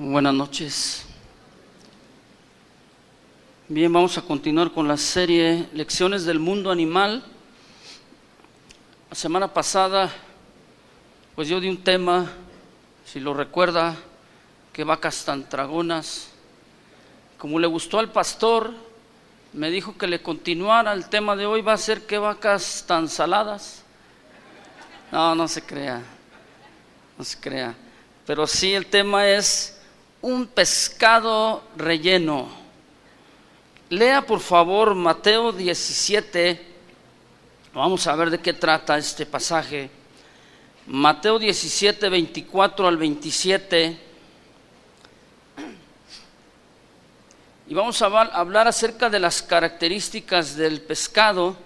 Buenas noches. Bien, vamos a continuar con la serie Lecciones del Mundo Animal. La semana pasada, pues yo di un tema, si lo recuerda, que vacas tan tragonas. Como le gustó al pastor, me dijo que le continuara. El tema de hoy va a ser qué vacas tan saladas. No se crea, no se crea. Pero sí, el tema es un pescado relleno. Lea por favor Mateo 17. Vamos a ver de qué trata este pasaje. Mateo 17, 24 al 27. Y vamos a hablar acerca de las características del pescado.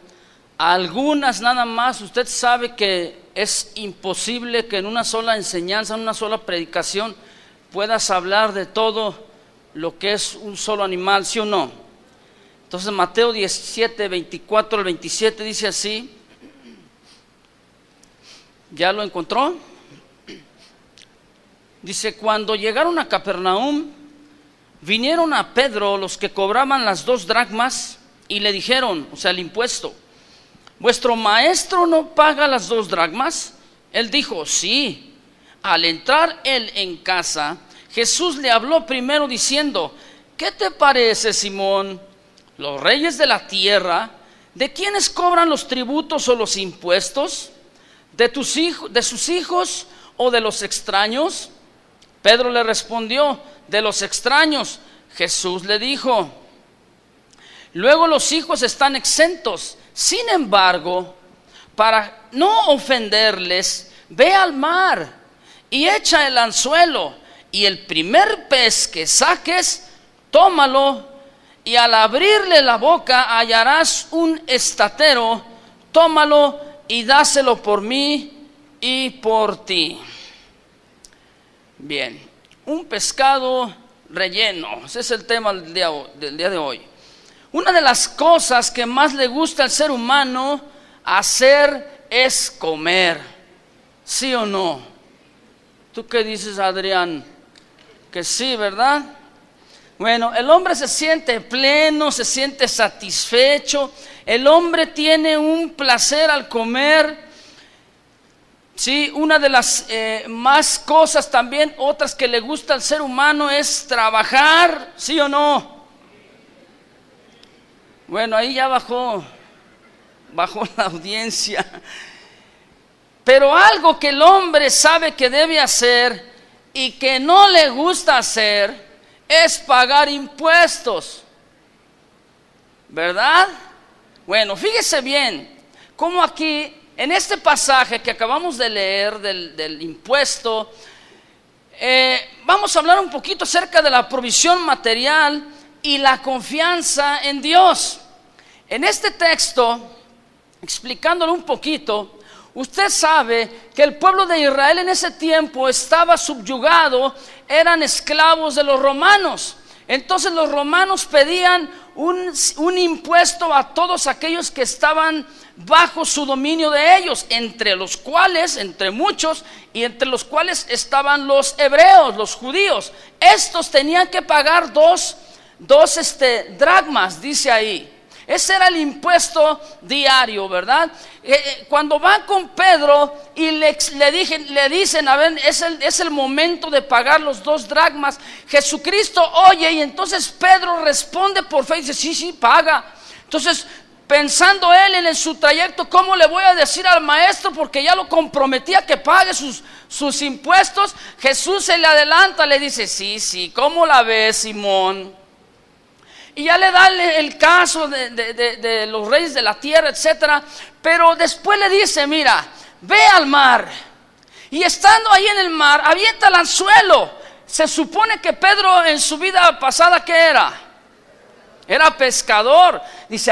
Algunas nada más. Usted sabe que es imposible que en una sola enseñanza, en una sola predicación, puedas hablar de todo lo que es un solo animal, ¿sí o no? Entonces Mateo 17, 24 al 27 dice así. ¿Ya lo encontró? Dice: cuando llegaron a Capernaum, vinieron a Pedro los que cobraban las 2 dracmas y le dijeron, o sea, el impuesto: ¿vuestro maestro no paga las 2 dracmas? Él dijo: sí. Al entrar él en casa, Jesús le habló primero diciendo: ¿qué te parece, Simón? ¿Los reyes de la tierra, de quiénes cobran los tributos o los impuestos? ¿De sus hijos o de los extraños? Pedro le respondió: de los extraños. Jesús le dijo: luego los hijos están exentos. Sin embargo, para no ofenderles, ve al mar y echa el anzuelo, y el primer pez que saques, tómalo, y al abrirle la boca hallarás un estatero. Tómalo y dáselo por mí y por ti. Bien, un pescado relleno, ese es el tema del día de hoy. Una de las cosas que más le gusta al ser humano hacer es comer, ¿sí o no? ¿Tú qué dices, Adrián? Que sí, ¿verdad? Bueno, el hombre se siente pleno, se siente satisfecho. El hombre tiene un placer al comer. Sí, una de las más cosas también, otras que le gusta al ser humano es trabajar, ¿sí o no? Bueno, ahí ya bajó la audiencia. Pero algo que el hombre sabe que debe hacer y que no le gusta hacer es pagar impuestos, ¿verdad? Bueno, fíjese bien cómo aquí en este pasaje que acabamos de leer del impuesto, vamos a hablar un poquito acerca de la provisión material y la confianza en Dios. En este texto, explicándolo un poquito, usted sabe que el pueblo de Israel en ese tiempo estaba subyugado, eran esclavos de los romanos. Entonces los romanos pedían un impuesto a todos aquellos que estaban bajo su dominio de ellos, entre los cuales, entre muchos, y entre los cuales estaban los hebreos, los judíos. Estos tenían que pagar dos dracmas, dice ahí. Ese era el impuesto diario, ¿verdad? Cuando van con Pedro y le dicen, a ver, es el momento de pagar los 2 dracmas, Jesucristo oye, y entonces Pedro responde por fe y dice: sí, paga. Entonces, pensando él en su trayecto, ¿cómo le voy a decir al maestro? Porque ya lo comprometía que pague sus impuestos. Jesús se le adelanta, le dice: sí, ¿cómo la ves, Simón? Y ya le da el caso de los reyes de la tierra, etcétera. Pero después le dice: mira, ve al mar. Y estando ahí en el mar, avienta el anzuelo. Se supone que Pedro en su vida pasada, ¿qué era? Era pescador. Dice: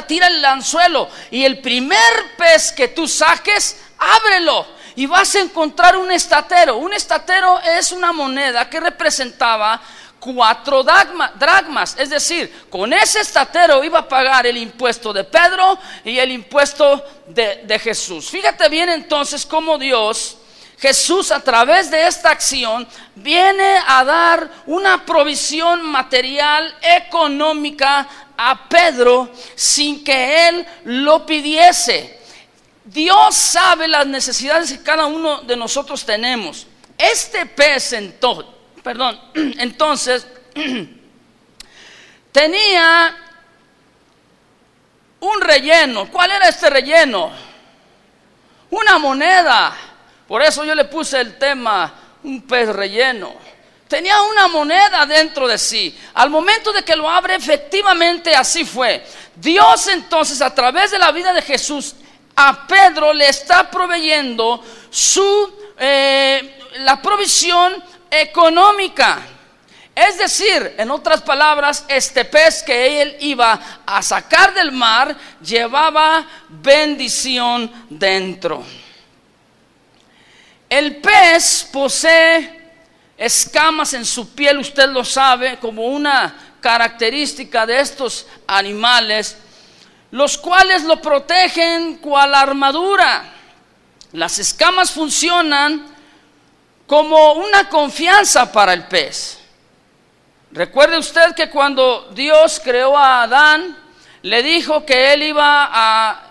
tira el anzuelo, y el primer pez que tú saques, ábrelo, y vas a encontrar un estatero. Un estatero es una moneda que representaba 4 dracmas, es decir, con ese estatero iba a pagar el impuesto de Pedro y el impuesto de Jesús. Fíjate bien entonces cómo Dios Jesús, a través de esta acción, viene a dar una provisión material, económica a Pedro sin que él lo pidiese. Dios sabe las necesidades que cada uno de nosotros tenemos. Este pez entonces tenía un relleno. ¿Cuál era este relleno? Una moneda. Por eso yo le puse el tema, un pez relleno. Tenía una moneda dentro de sí. Al momento de que lo abre, efectivamente así fue. Dios entonces, a través de la vida de Jesús, a Pedro le está proveyendo la provisión económica. Es decir, en otras palabras, este pez que él iba a sacar del mar llevaba bendición dentro. El pez posee escamas en su piel, usted lo sabe, como una característica de estos animales, los cuales lo protegen cual armadura. Las escamas funcionan como una confianza para el pez. Recuerde usted que cuando Dios creó a Adán, le dijo que él iba a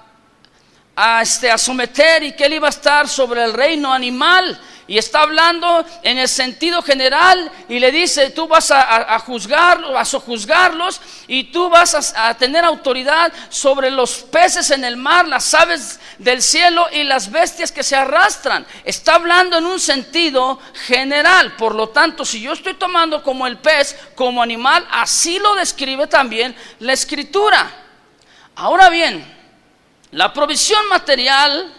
someter y que él iba a estar sobre el reino animal. Y está hablando en el sentido general y le dice, tú vas a juzgarlos, vas a juzgarlos y tú vas a tener autoridad sobre los peces en el mar, las aves del cielo y las bestias que se arrastran. Está hablando en un sentido general. Por lo tanto, si yo estoy tomando como el pez, como animal, así lo describe también la Escritura. Ahora bien, la provisión material,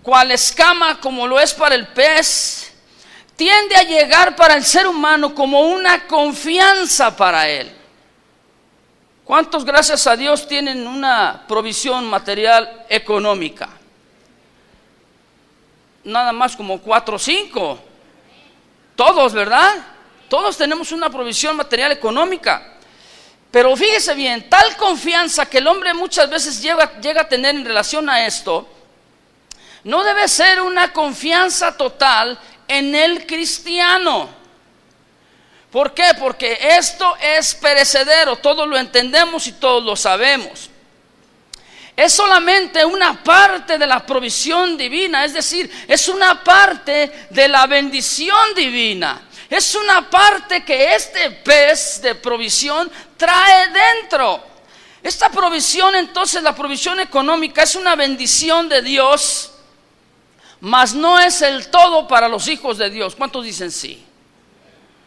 cual escama como lo es para el pez, tiende a llegar para el ser humano como una confianza para él. ¿Cuántos, gracias a Dios, tienen una provisión material económica? Nada más como 4 o 5. Todos, ¿verdad? Todos tenemos una provisión material económica. Pero fíjese bien, tal confianza que el hombre muchas veces llega a tener en relación a esto, no debe ser una confianza total en el cristiano. ¿Por qué? Porque esto es perecedero, todos lo entendemos y todos lo sabemos. Es solamente una parte de la provisión divina, es decir, es una parte de la bendición divina. Es una parte que este pez de provisión trae dentro. Esta provisión, entonces, la provisión económica es una bendición de Dios, mas no es el todo para los hijos de Dios. ¿Cuántos dicen sí?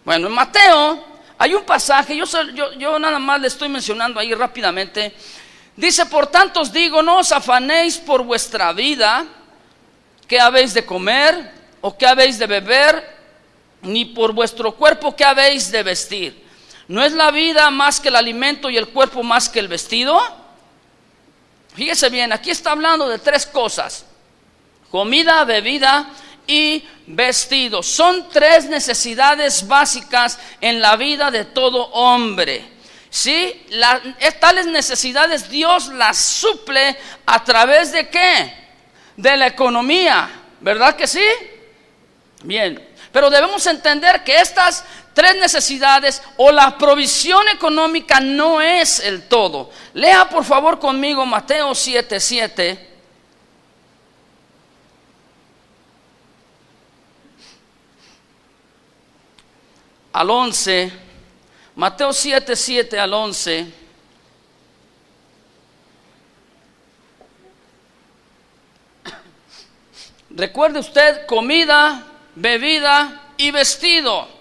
Bueno, en Mateo hay un pasaje, yo nada más le estoy mencionando ahí rápidamente. Dice, por tanto os digo, no os afanéis por vuestra vida, qué habéis de comer o qué habéis de beber, ni por vuestro cuerpo qué habéis de vestir. ¿No es la vida más que el alimento y el cuerpo más que el vestido? Fíjese bien, aquí está hablando de 3 cosas: comida, bebida y vestido. Son 3 necesidades básicas en la vida de todo hombre. ¿Sí? Tales necesidades Dios las suple a través de ¿qué? De la economía, ¿verdad que sí? Bien, pero debemos entender que estas 3 necesidades o la provisión económica no es el todo. Lea por favor conmigo Mateo 7:7. Al 11, Mateo 7:7 al 11. Recuerde usted, comida, bebida y vestido.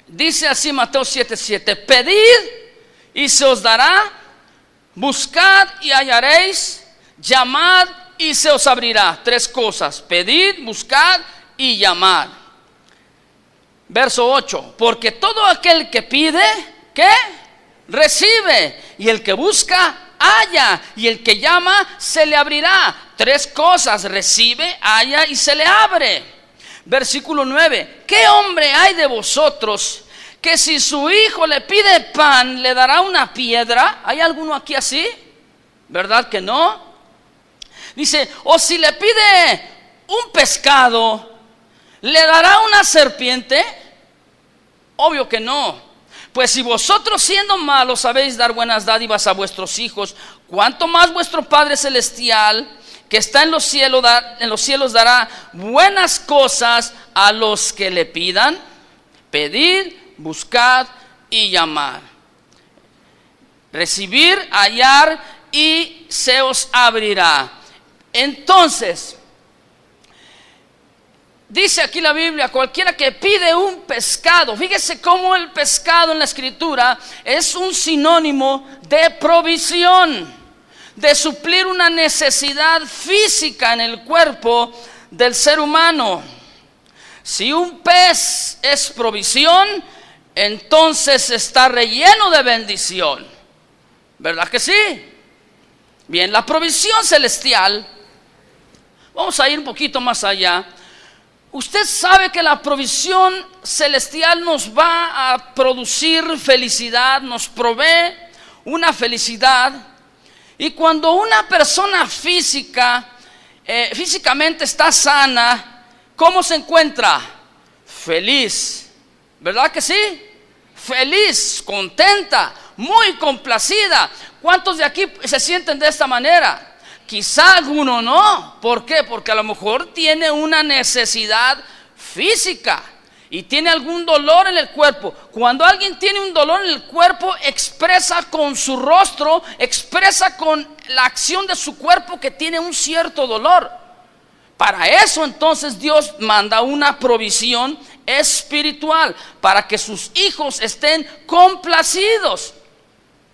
Dice así Mateo 7:7: pedid y se os dará, buscad y hallaréis, llamad y se os abrirá. 3 cosas: pedid, buscad y llamad. Verso 8: porque todo aquel que pide, ¿qué? Recibe, y el que busca, halla, y el que llama, se le abrirá. 3 cosas: recibe, halla y se le abre. Versículo 9: ¿qué hombre hay de vosotros que si su hijo le pide pan, le dará una piedra? ¿Hay alguno aquí así? ¿Verdad que no? Dice, o si le pide un pescado le dará una serpiente? Obvio que no. Pues si vosotros siendo malos sabéis dar buenas dádivas a vuestros hijos, ¿cuánto más vuestro Padre Celestial que está en los cielos dará buenas cosas a los que le pidan? Pedid, buscad y llamar. Recibir, hallar y se os abrirá. Entonces, dice aquí la Biblia, cualquiera que pide un pescado, fíjese cómo el pescado en la Escritura es un sinónimo de provisión, de suplir una necesidad física en el cuerpo del ser humano. Si un pez es provisión, entonces está relleno de bendición, ¿verdad que sí? Bien, la provisión celestial, vamos a ir un poquito más allá. Usted sabe que la provisión celestial nos va a producir felicidad, nos provee una felicidad. Y cuando una persona físicamente está sana, ¿cómo se encuentra? Feliz, ¿verdad que sí? Feliz, contenta, muy complacida. ¿Cuántos de aquí se sienten de esta manera? Quizá alguno no. ¿Por qué? Porque a lo mejor tiene una necesidad física y tiene algún dolor en el cuerpo. Cuando alguien tiene un dolor en el cuerpo, expresa con su rostro, expresa con la acción de su cuerpo que tiene un cierto dolor. Para eso entonces Dios manda una provisión espiritual, para que sus hijos estén complacidos.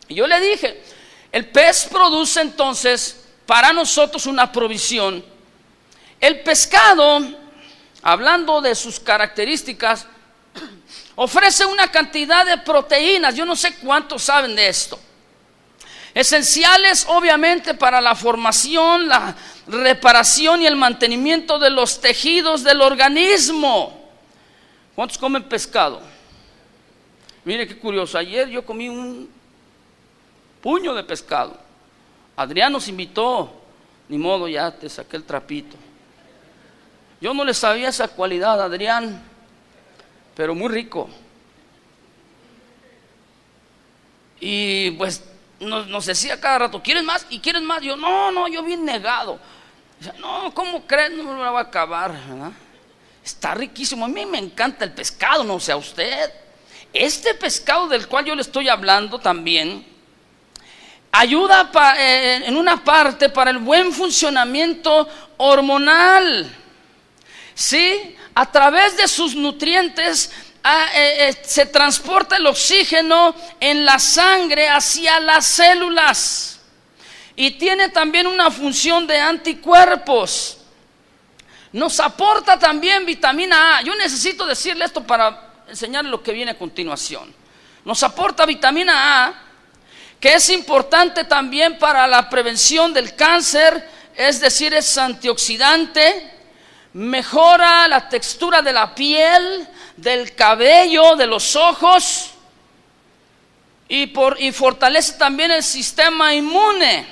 Y yo le dije, el pez produce entonces para nosotros una provisión. El pescado, hablando de sus características, ofrece una cantidad de proteínas. Yo no sé cuántos saben de esto. Esenciales obviamente para la formación, la reparación y el mantenimiento de los tejidos del organismo. ¿Cuántos comen pescado? Mire qué curioso, ayer yo comí un puño de pescado. Adrián nos invitó, ni modo, ya te saqué el trapito. Yo no le sabía esa cualidad, Adrián, pero muy rico. Y pues nos decía cada rato, ¿quieres más? ¿Y quieres más? Yo, no, yo bien negado. Decía, no, ¿cómo crees? No me lo va a acabar, ¿verdad? Está riquísimo, a mí me encanta el pescado, no sé a usted. Este pescado del cual yo le estoy hablando también ayuda en una parte para el buen funcionamiento hormonal. ¿Sí? A través de sus nutrientes se transporta el oxígeno en la sangre hacia las células. Y tiene también una función de anticuerpos. Nos aporta también vitamina A. Yo necesito decirle esto para enseñarle lo que viene a continuación. Nos aporta vitamina A, que es importante también para la prevención del cáncer, es decir, es antioxidante, mejora la textura de la piel, del cabello, de los ojos, y fortalece también el sistema inmune.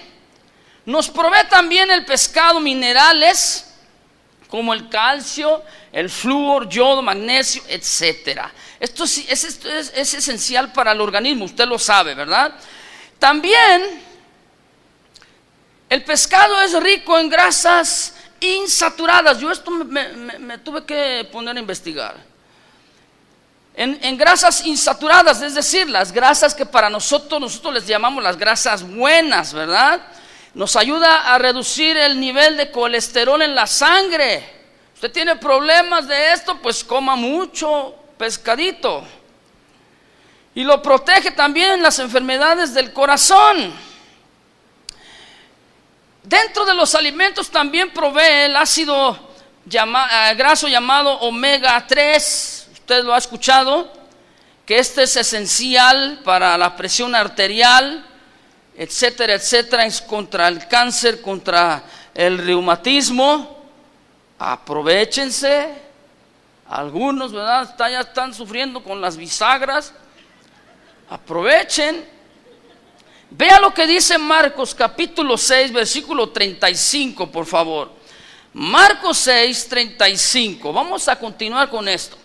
Nos provee también el pescado minerales, como el calcio, el flúor, yodo, magnesio, etcétera. Esto es esencial para el organismo, usted lo sabe, ¿verdad? También el pescado es rico en grasas insaturadas. Yo esto me tuve que poner a investigar. En grasas insaturadas, es decir, las grasas que para nosotros les llamamos las grasas buenas, ¿verdad? Nos ayuda a reducir el nivel de colesterol en la sangre. Usted tiene problemas de esto, pues coma mucho pescadito. Y lo protege también en las enfermedades del corazón. Dentro de los alimentos también provee el ácido graso llamado omega 3. Usted lo ha escuchado, que este es esencial para la presión arterial, etcétera, etcétera. Es contra el cáncer, contra el reumatismo. Aprovéchense. Algunos, ¿verdad? Ya están sufriendo con las bisagras. Aprovechen. Vea lo que dice Marcos capítulo 6 versículo 35, por favor. Marcos 6:35. Vamos a continuar con esto.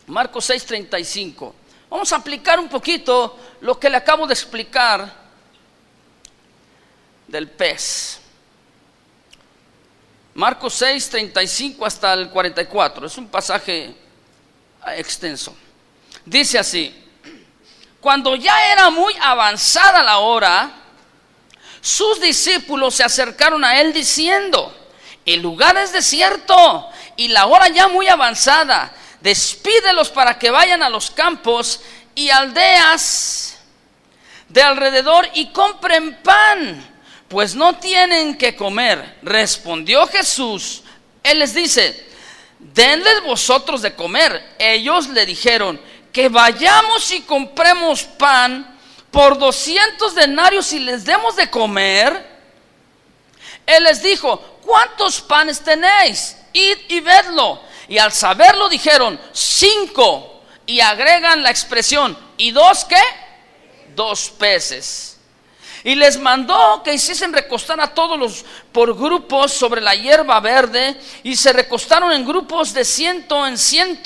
Marcos 6:35. Vamos a aplicar un poquito lo que le acabo de explicar del pez. Marcos 6:35 hasta el 44. Es un pasaje extenso. Dice así: cuando ya era muy avanzada la hora, sus discípulos se acercaron a él diciendo: el lugar es desierto y la hora ya muy avanzada. Despídelos para que vayan a los campos y aldeas de alrededor y compren pan, pues no tienen que comer. Respondió Jesús. Él les dice: denles vosotros de comer. Ellos le dijeron: que vayamos y compremos pan por 200 denarios y les demos de comer. Él les dijo: ¿cuántos panes tenéis? Id y vedlo. Y al saberlo dijeron: 5. Y agregan la expresión: ¿y 2 qué? 2 peces. Y les mandó que hiciesen recostar a todos los por grupos sobre la hierba verde, y se recostaron en grupos de 100 en 100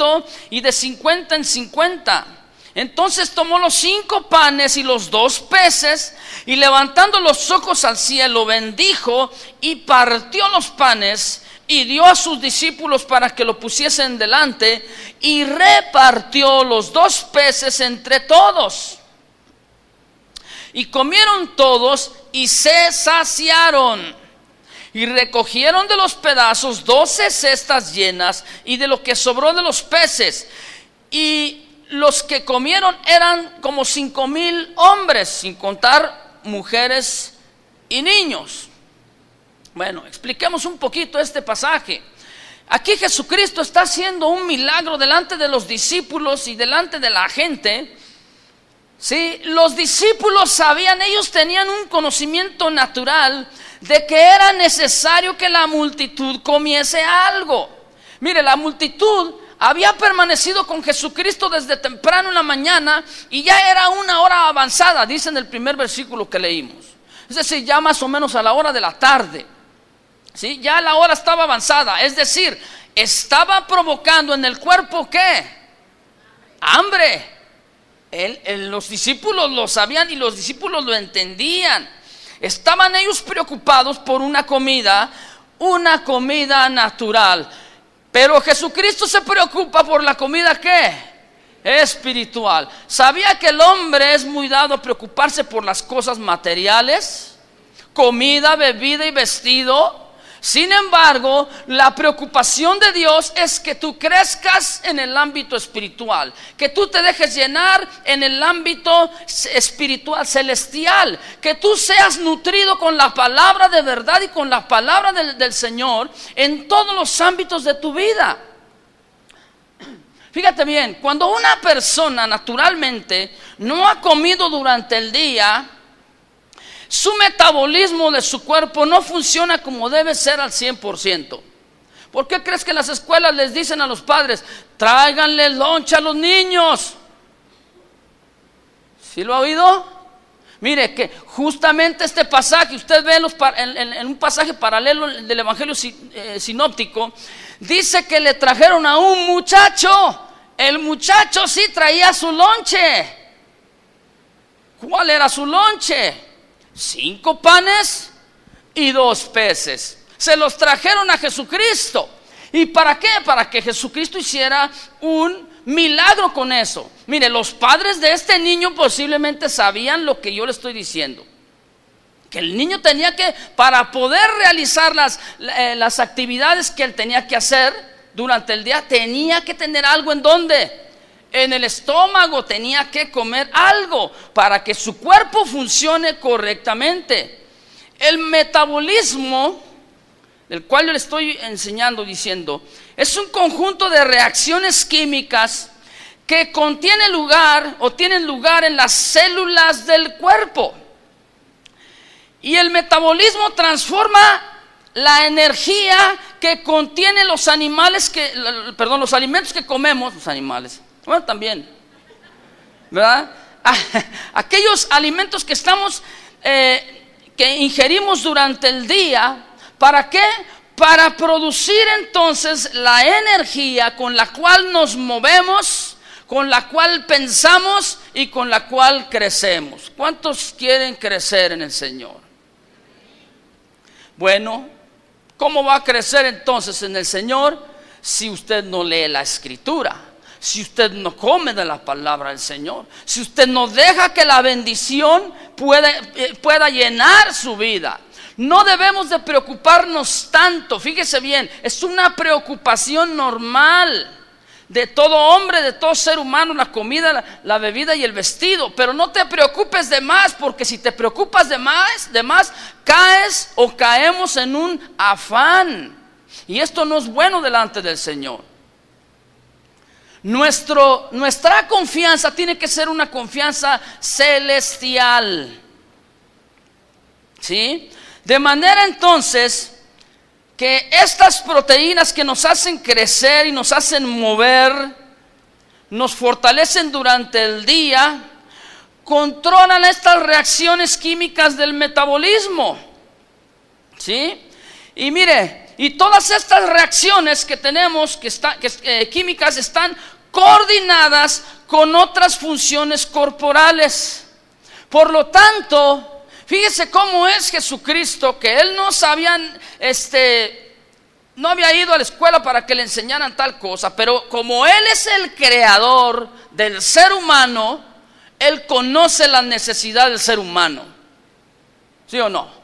y de 50 en 50. Entonces tomó los 5 panes y los 2 peces, y levantando los ojos al cielo, bendijo y partió los panes y dio a sus discípulos para que lo pusiesen delante, y repartió los 2 peces entre todos. Y comieron todos y se saciaron. Y recogieron de los pedazos 12 cestas llenas, y de lo que sobró de los peces. Y los que comieron eran como 5,000 hombres, sin contar mujeres y niños. Bueno, expliquemos un poquito este pasaje. Aquí Jesucristo está haciendo un milagro delante de los discípulos y delante de la gente. Sí, los discípulos sabían, ellos tenían un conocimiento natural de que era necesario que la multitud comiese algo. Mire, la multitud había permanecido con Jesucristo desde temprano en la mañana y ya era una hora avanzada, dice en el primer versículo que leímos. Es decir, ya más o menos a la hora de la tarde. ¿Sí? Ya la hora estaba avanzada, es decir, estaba provocando en el cuerpo ¿qué? Hambre. Los discípulos lo sabían y los discípulos lo entendían. Estaban ellos preocupados por una comida natural. Pero Jesucristo se preocupa por la comida ¿qué? Espiritual. ¿Sabía que el hombre es muy dado a preocuparse por las cosas materiales? Comida, bebida y vestido. Sin embargo, la preocupación de Dios es que tú crezcas en el ámbito espiritual, que tú te dejes llenar en el ámbito espiritual celestial, que tú seas nutrido con la palabra de verdad y con la palabra del Señor en todos los ámbitos de tu vida. Fíjate bien, cuando una persona naturalmente no ha comido durante el día, su metabolismo de su cuerpo no funciona como debe ser al 100%. ¿Por qué crees que en las escuelas les dicen a los padres: tráiganle lonche a los niños? ¿Sí lo ha oído? Mire que justamente este pasaje, usted ve en un pasaje paralelo del Evangelio sinóptico, dice que le trajeron a un muchacho. El muchacho sí traía su lonche. ¿Cuál era su lonche? 5 panes y 2 peces. Se los trajeron a Jesucristo. ¿Y para qué? Para que Jesucristo hiciera un milagro con eso. Mire, los padres de este niño posiblemente sabían lo que yo le estoy diciendo. Que el niño tenía que, para poder realizar las actividades que él tenía que hacer durante el día, tenía que tener algo. ¿En dónde? En el estómago. Tenía que comer algo para que su cuerpo funcione correctamente. El metabolismo, del cual yo le estoy enseñando, diciendo, es un conjunto de reacciones químicas que tienen lugar en las células del cuerpo. Y el metabolismo transforma la energía que contienen los alimentos que comemos, los animales. Bueno, también, ¿verdad? aquellos alimentos que que ingerimos durante el día. ¿Para qué? Para producir entonces la energía con la cual nos movemos, con la cual pensamos y con la cual crecemos. ¿Cuántos quieren crecer en el Señor? Bueno, ¿cómo va a crecer entonces en el Señor si usted no lee la Escritura? Si usted no come de la palabra del Señor, si usted no deja que la bendición pueda llenar su vida. No debemos de preocuparnos tanto. Fíjese bien, es una preocupación normal de todo hombre, de todo ser humano, la comida, la bebida y el vestido. Pero no te preocupes de más, porque si te preocupas de más, caes o caemos en un afán. Y esto no es bueno delante del Señor. Nuestra confianza tiene que ser una confianza celestial. ¿Sí? De manera entonces que estas proteínas que nos hacen crecer y nos hacen mover, nos fortalecen durante el día, controlan estas reacciones químicas del metabolismo. ¿Sí? Y mire, y todas estas reacciones que tenemos, químicas, están coordinadas con otras funciones corporales. Por lo tanto, fíjese cómo es Jesucristo, que Él no había ido a la escuela para que le enseñaran tal cosa, pero como Él es el creador del ser humano, Él conoce la necesidad del ser humano. ¿Sí o no?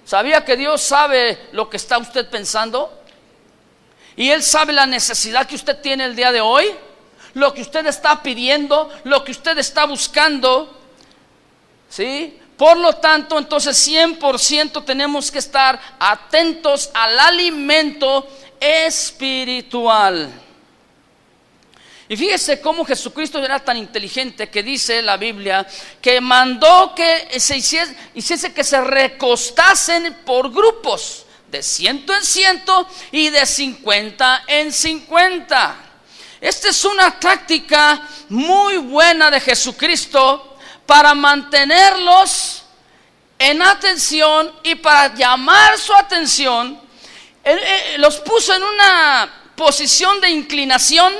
¿Sabía que Dios sabe lo que está usted pensando? Y Él sabe la necesidad que usted tiene el día de hoy, lo que usted está pidiendo, lo que usted está buscando. ¿Sí? Por lo tanto, entonces 100% tenemos que estar atentos al alimento espiritual. Y fíjese cómo Jesucristo era tan inteligente que dice la Biblia que mandó que se hiciese que se recostasen por grupos, de 100 en 100 y de 50 en 50. Esta es una táctica muy buena de Jesucristo para mantenerlos en atención y para llamar su atención. Los puso en una posición de inclinación,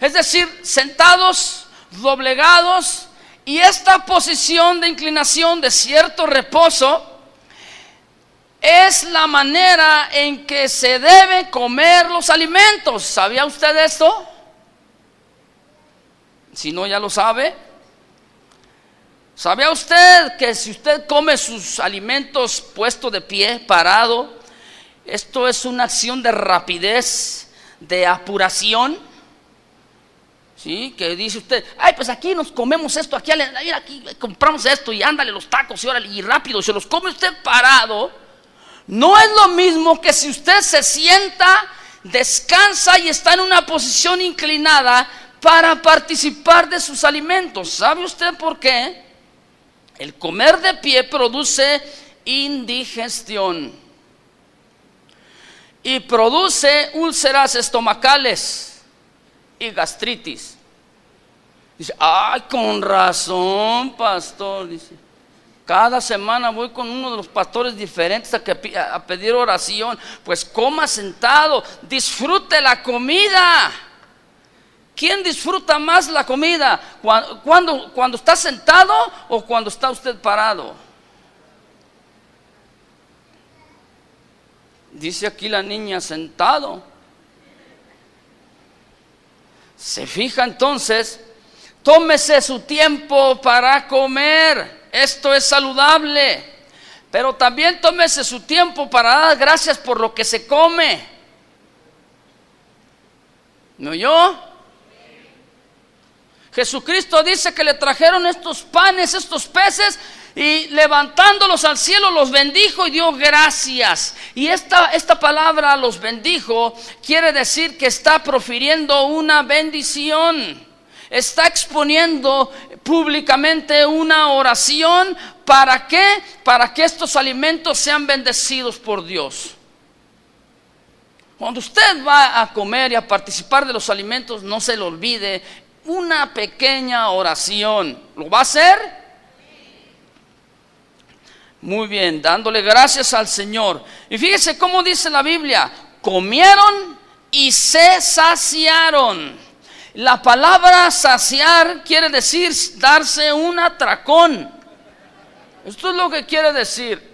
es decir, sentados, doblegados, y esta posición de inclinación, de cierto reposo, es la manera en que se deben comer los alimentos. ¿Sabía usted esto? Si no, ya lo sabe. ¿Sabía usted que si usted come sus alimentos puesto de pie, parado, esto es una acción de rapidez, de apuración? ¿Sí? Que dice usted, ay, pues aquí nos comemos esto, aquí compramos esto y ándale los tacos y rápido, se los come usted parado. No es lo mismo que si usted se sienta, descansa y está en una posición inclinada para participar de sus alimentos. ¿Sabe usted por qué? El comer de pie produce indigestión y produce úlceras estomacales y gastritis. Dice, ay, con razón, pastor. Dice, cada semana voy con uno de los pastores diferentes a pedir oración. Pues coma sentado, disfrute la comida. ¿Quién disfruta más la comida? ¿Cuando está sentado o cuando está usted parado? Dice aquí la niña, sentado. Se fija entonces, tómese su tiempo para comer. Esto es saludable. Pero también tómese su tiempo para dar gracias por lo que se come. ¿Me oyó? Jesucristo dice que le trajeron estos panes, estos peces, y levantándolos al cielo los bendijo y dio gracias. Y esta palabra, los bendijo, quiere decir que está profiriendo una bendición. Está exponiendo públicamente una oración. ¿Para qué? Para que estos alimentos sean bendecidos por Dios. Cuando usted va a comer y a participar de los alimentos, no se le olvide una pequeña oración. ¿Lo va a hacer? Muy bien, dándole gracias al Señor. Y fíjese cómo dice la Biblia: comieron y se saciaron. La palabra saciar quiere decir darse un atracón. Esto es lo que quiere decir.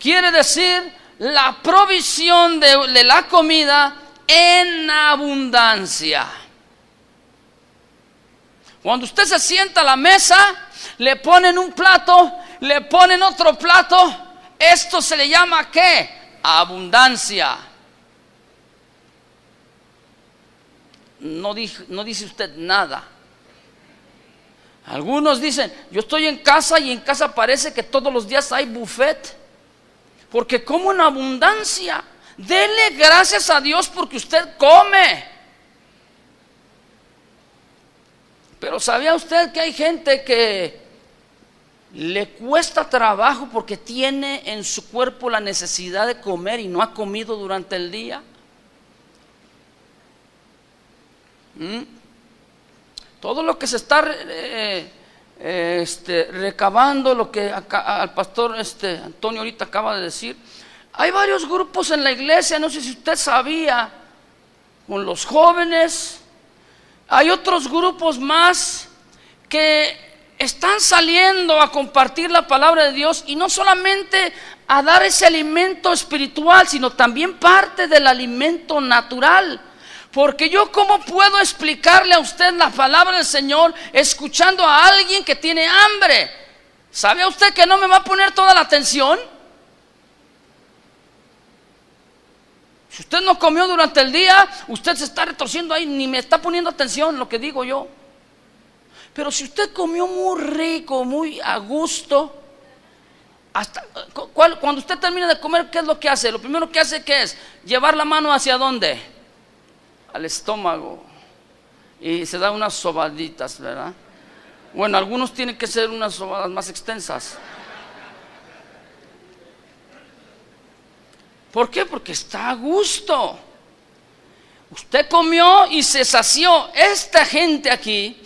Quiere decir la provisión de la comida en abundancia. Cuando usted se sienta a la mesa, le ponen un plato, le ponen otro plato. Esto se le llama ¿qué? Abundancia. No dice usted nada. Algunos dicen: yo estoy en casa y en casa parece que todos los días hay buffet, porque como en abundancia. Dele gracias a Dios porque usted come. Pero ¿sabía usted que hay gente que le cuesta trabajo porque tiene en su cuerpo la necesidad de comer y no ha comido durante el día? Todo lo que se está recabando, lo que acá, al pastor Antonio ahorita acaba de decir, hay varios grupos en la iglesia, no sé si usted sabía, con los jóvenes. Hay otros grupos más que están saliendo a compartir la palabra de Dios, y no solamente a dar ese alimento espiritual, sino también parte del alimento natural. Porque yo, ¿cómo puedo explicarle a usted la palabra del Señor escuchando a alguien que tiene hambre? ¿Sabe usted que no me va a poner toda la atención? Si usted no comió durante el día, usted se está retorciendo ahí, ni me está poniendo atención en lo que digo yo. Pero si usted comió muy rico, muy a gusto, cuando usted termina de comer, ¿qué es lo que hace? Lo primero que hace, ¿qué es? Llevar la mano ¿hacia dónde? Al estómago. Y se da unas sobaditas, ¿verdad? Bueno, algunos tienen que ser unas sobadas más extensas. ¿Por qué? Porque está a gusto. Usted comió y se sació. Esta gente aquí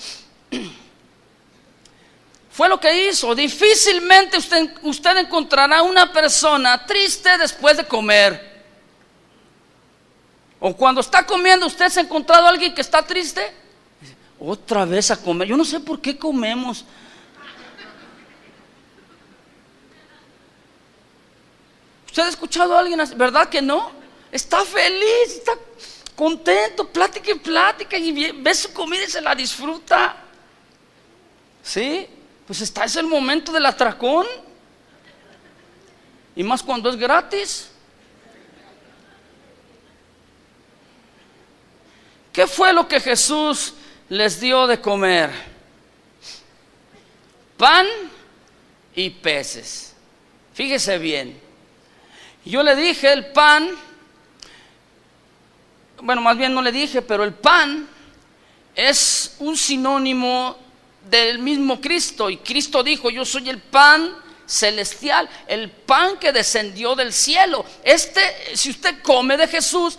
fue lo que hizo. Difícilmente usted encontrará una persona triste después de comer. O cuando está comiendo, ¿usted se ha encontrado a alguien que está triste? Otra vez a comer. Yo no sé por qué comemos. ¿Usted ha escuchado a alguien así? ¿Verdad que no? Está feliz, está contento, plática y plática, y ve su comida y se la disfruta. ¿Sí? Pues es el momento del atracón. Y más cuando es gratis. ¿Qué fue lo que Jesús les dio de comer? Pan y peces. Fíjese bien. Yo le dije el pan, bueno, más bien no le dije, pero el pan es un sinónimo del mismo Cristo. Y Cristo dijo: yo soy el pan celestial, el pan que descendió del cielo. Si usted come de Jesús,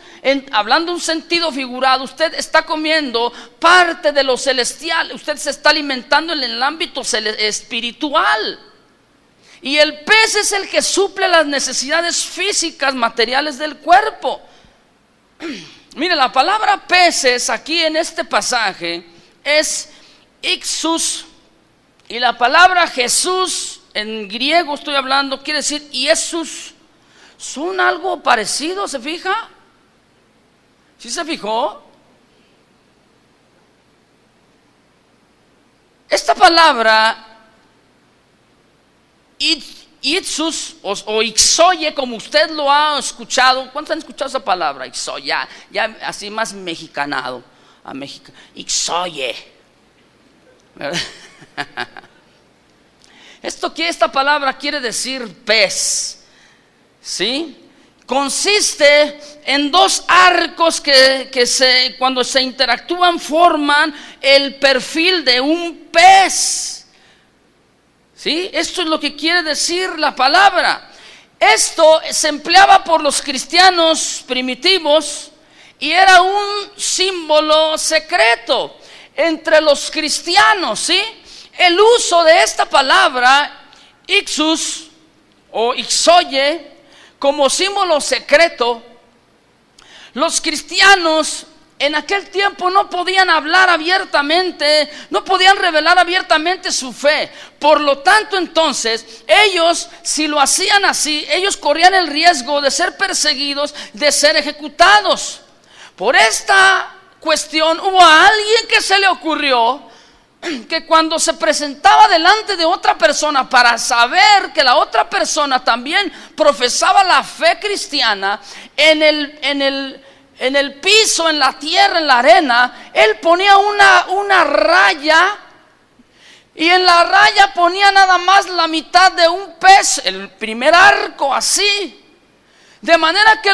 hablando un sentido figurado, usted está comiendo parte de lo celestial. Usted se está alimentando en el ámbito espiritual. Y el pez es el que suple las necesidades físicas, materiales del cuerpo. Mire, la palabra peces aquí en este pasaje es ixus, y la palabra Jesús en griego estoy hablando quiere decir Jesús. Son algo parecido, ¿se fija? ¿Sí se fijó? Esta palabra Ixus o ixoye, como usted lo ha escuchado. ¿Cuántos han escuchado esa palabra? Ixoye, ya así más mexicanado. Ixoye. Esta palabra quiere decir pez. ¿Sí? Consiste en dos arcos que cuando se interactúan forman el perfil de un pez. ¿Sí? Esto es lo que quiere decir la palabra. Esto se empleaba por los cristianos primitivos y era un símbolo secreto entre los cristianos, ¿sí? El uso de esta palabra, ixus o ixoye, como símbolo secreto. Los cristianos en aquel tiempo no podían hablar abiertamente, no podían revelar abiertamente su fe. Por lo tanto, entonces, ellos, si lo hacían así, ellos corrían el riesgo de ser perseguidos, de ser ejecutados. Por esta cuestión, hubo a alguien que se le ocurrió que cuando se presentaba delante de otra persona para saber que la otra persona también profesaba la fe cristiana, en el piso, en la tierra, en la arena, él ponía una raya, y en la raya ponía nada más la mitad de un pez, el primer arco, así. De manera que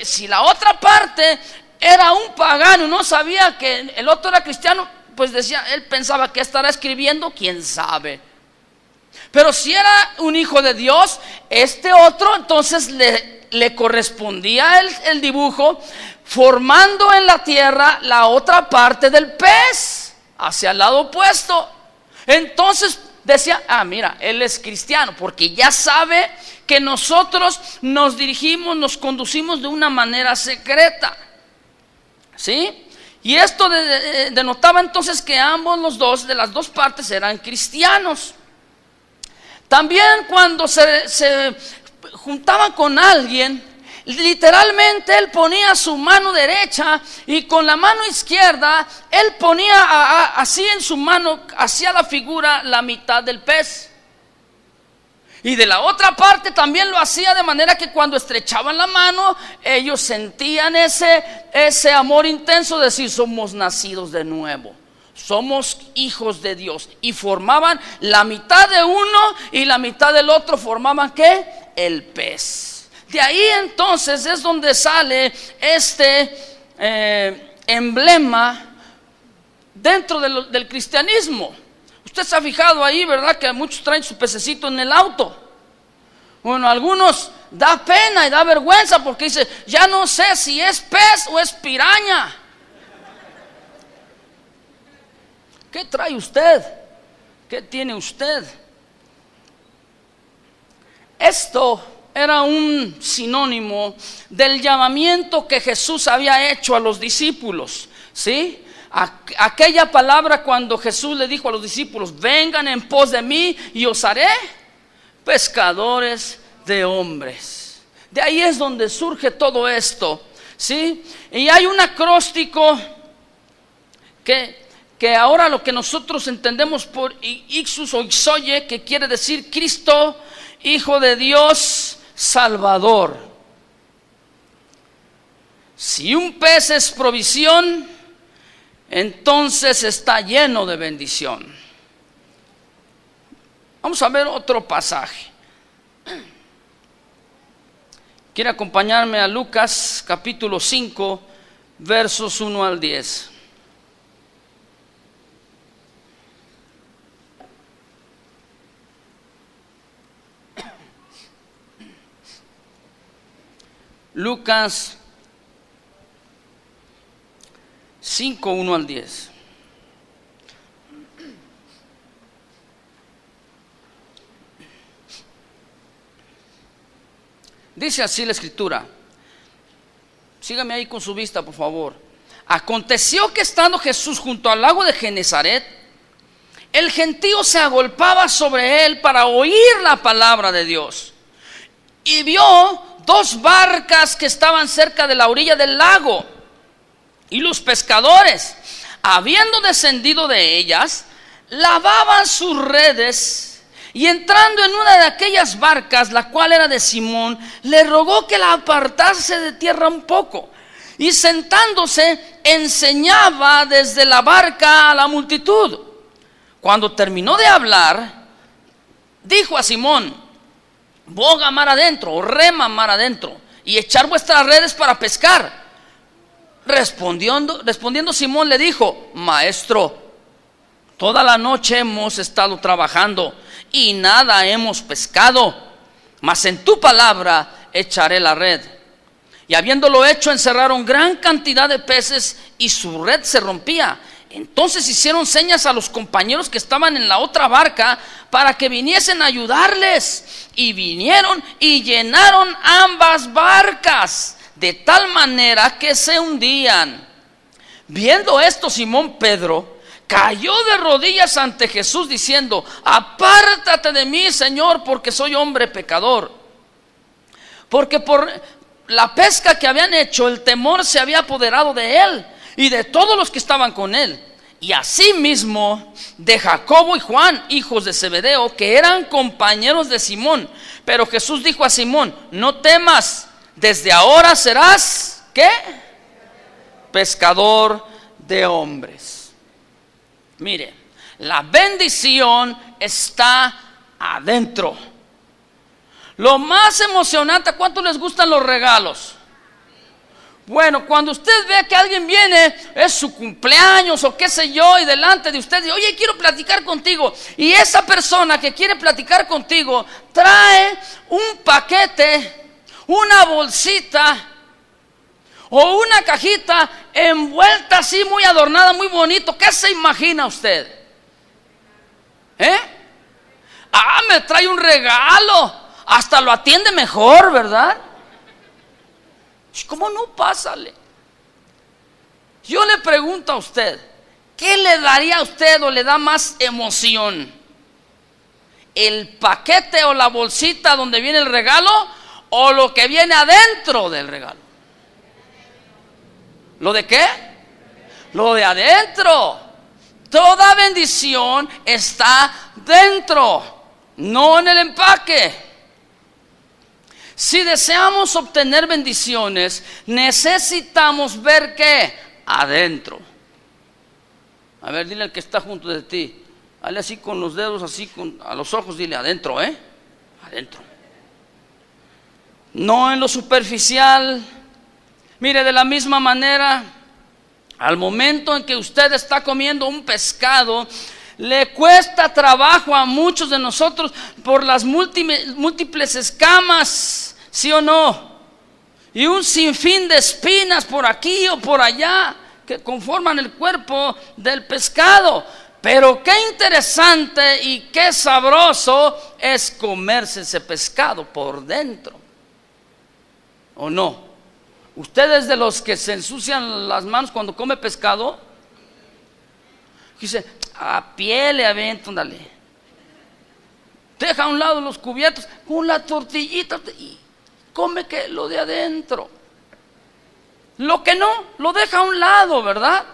si la otra parte era un pagano, no sabía que el otro era cristiano, pues decía, él pensaba que estará escribiendo, quién sabe. Pero si era un hijo de Dios, este otro, entonces le correspondía el dibujo, formando en la tierra la otra parte del pez, hacia el lado opuesto. Entonces decía, mira, él es cristiano, porque ya sabe que nosotros nos dirigimos, nos conducimos de una manera secreta, ¿sí? Y esto denotaba entonces que ambos los dos, de las dos partes, eran cristianos. También cuando se juntaban con alguien, literalmente él ponía su mano derecha y con la mano izquierda él ponía así en su mano, hacía la figura la mitad del pez. Y de la otra parte también lo hacía, de manera que cuando estrechaban la mano, ellos sentían ese amor intenso de decir, somos nacidos de nuevo, somos hijos de Dios. Y formaban la mitad de uno y la mitad del otro, formaban ¿qué? El pez. De ahí entonces es donde sale este emblema dentro del cristianismo. Usted se ha fijado ahí, ¿verdad? Que muchos traen su pececito en el auto. Bueno, algunos da pena y da vergüenza porque dice, ya no sé si es pez o es piraña. ¿Qué trae usted? ¿Qué tiene usted? Esto era un sinónimo del llamamiento que Jesús había hecho a los discípulos, ¿sí? Aquella palabra cuando Jesús le dijo a los discípulos, vengan en pos de mí y os haré pescadores de hombres. De ahí es donde surge todo esto, ¿sí? Y hay un acróstico que ahora lo que nosotros entendemos por ixus o ixoye, que quiere decir Cristo, Hijo de Dios, Salvador. Si un pez es provisión, entonces está lleno de bendición. Vamos a ver otro pasaje. ¿Quiere acompañarme a Lucas capítulo 5, versos 1 al 10? Lucas 5, 1 al 10. Dice así la escritura. Sígame ahí con su vista, por favor. Aconteció que estando Jesús junto al lago de Genezaret, el gentío se agolpaba sobre él para oír la palabra de Dios. Y vio dos barcas que estaban cerca de la orilla del lago. Y los pescadores, habiendo descendido de ellas, lavaban sus redes. Y entrando en una de aquellas barcas, la cual era de Simón, le rogó que la apartase de tierra un poco. Y sentándose, enseñaba desde la barca a la multitud. Cuando terminó de hablar, dijo a Simón, boga mar adentro, o rema mar adentro, y echar vuestras redes para pescar. Respondiendo Simón le dijo, maestro, toda la noche hemos estado trabajando y nada hemos pescado, mas en tu palabra echaré la red. Y habiéndolo hecho, encerraron gran cantidad de peces y su red se rompía. Entonces hicieron señas a los compañeros que estaban en la otra barca para que viniesen a ayudarles. Y vinieron y llenaron ambas barcas de tal manera que se hundían. Viendo esto, Simón Pedro cayó de rodillas ante Jesús diciendo: apártate de mí, Señor, porque soy hombre pecador. Porque por la pesca que habían hecho, el temor se había apoderado de él y de todos los que estaban con él. Y asimismo de Jacobo y Juan, hijos de Zebedeo, que eran compañeros de Simón. Pero Jesús dijo a Simón: no temas, desde ahora serás, ¿qué? Pescador de hombres. Mire, la bendición está adentro. Lo más emocionante, ¿cuánto les gustan los regalos? Bueno, cuando usted ve que alguien viene, es su cumpleaños o qué sé yo, y delante de usted dice: oye, quiero platicar contigo. Y esa persona que quiere platicar contigo trae un paquete, una bolsita o una cajita envuelta así, muy adornada, muy bonito. ¿Qué se imagina usted? Me trae un regalo. Hasta lo atiende mejor, ¿verdad? ¿Cómo no? Pásale. Yo le pregunto a usted, ¿qué le daría a usted o le da más emoción? ¿El paquete o la bolsita donde viene el regalo o lo que viene adentro del regalo? ¿Lo de qué? Lo de adentro. Toda bendición está dentro, no en el empaque. Si deseamos obtener bendiciones, necesitamos ver ¿qué? Adentro. A ver, dile al que está junto de ti, dale así con los dedos, así a los ojos, dile: adentro, adentro. No en lo superficial. Mire, de la misma manera, al momento en que usted está comiendo un pescado, le cuesta trabajo a muchos de nosotros por las múltiples escamas, ¿sí o no? Y un sinfín de espinas por aquí o por allá que conforman el cuerpo del pescado. Pero qué interesante y qué sabroso es comerse ese pescado por dentro, ¿o no? ¿Usted es de los que se ensucian las manos cuando come pescado? Dice: a pie le aviento, dale. Deja a un lado los cubiertos con la tortillita y come que lo de adentro. Lo que no, lo deja a un lado, ¿verdad?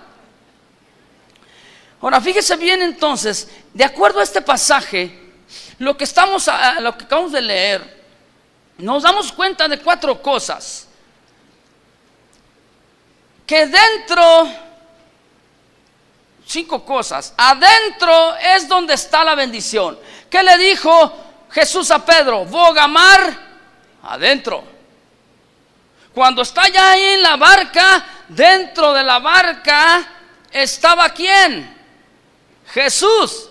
Ahora, fíjese bien entonces, de acuerdo a este pasaje, lo que acabamos de leer, nos damos cuenta de 4 cosas. Que dentro, 5 cosas. Adentro es donde está la bendición. ¿Qué le dijo Jesús a Pedro? Bogamar, adentro. Cuando está ya ahí en la barca, dentro de la barca estaba ¿quién? Jesús.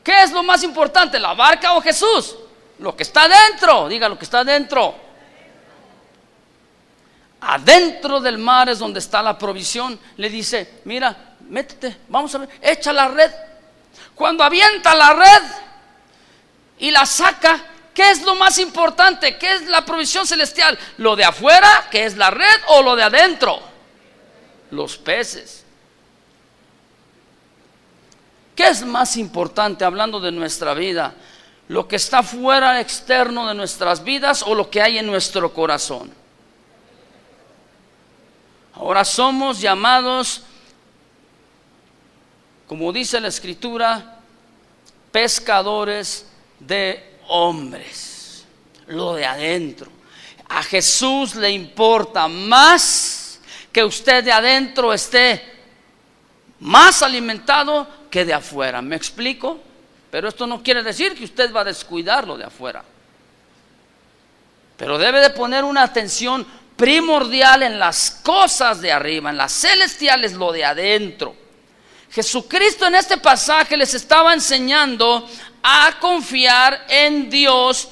¿Qué es lo más importante, la barca o Jesús? Lo que está dentro, diga lo que está dentro. Adentro del mar es donde está la provisión. Le dice: mira, métete, vamos a ver, echa la red. Cuando avienta la red y la saca, ¿qué es lo más importante? ¿Qué es la provisión celestial? ¿Lo de afuera, que es la red, o lo de adentro? Los peces. ¿Qué es más importante hablando de nuestra vida? ¿Lo que está fuera, externo de nuestras vidas, o lo que hay en nuestro corazón? Ahora somos llamados, como dice la Escritura, pescadores de hombres. Lo de adentro. A Jesús le importa más que usted de adentro esté más alimentado que de afuera. ¿Me explico? Pero esto no quiere decir que usted va a descuidar lo de afuera. Pero debe de poner una atención primordial en las cosas de arriba, en las celestiales, lo de adentro. Jesucristo en este pasaje les estaba enseñando a confiar en Dios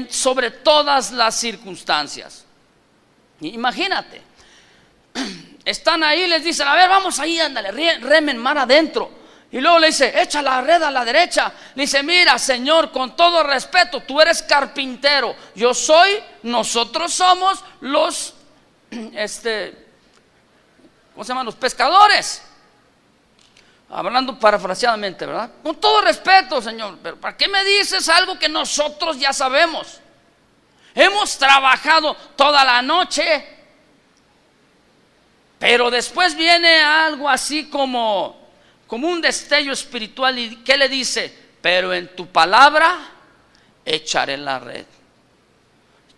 sobre todas las circunstancias. Imagínate, están ahí, les dicen, a ver, vamos ahí, ándale, remen mar adentro. Y luego le dice, echa la red a la derecha. Le dice, mira, Señor, con todo respeto, tú eres carpintero, nosotros somos los, ¿cómo se llaman? Los pescadores. Hablando parafraseadamente, ¿verdad? Con todo respeto, Señor, pero ¿para qué me dices algo que nosotros ya sabemos? Hemos trabajado toda la noche, pero después viene algo así como un destello espiritual. ¿Y qué le dice? Pero en tu palabra echaré la red.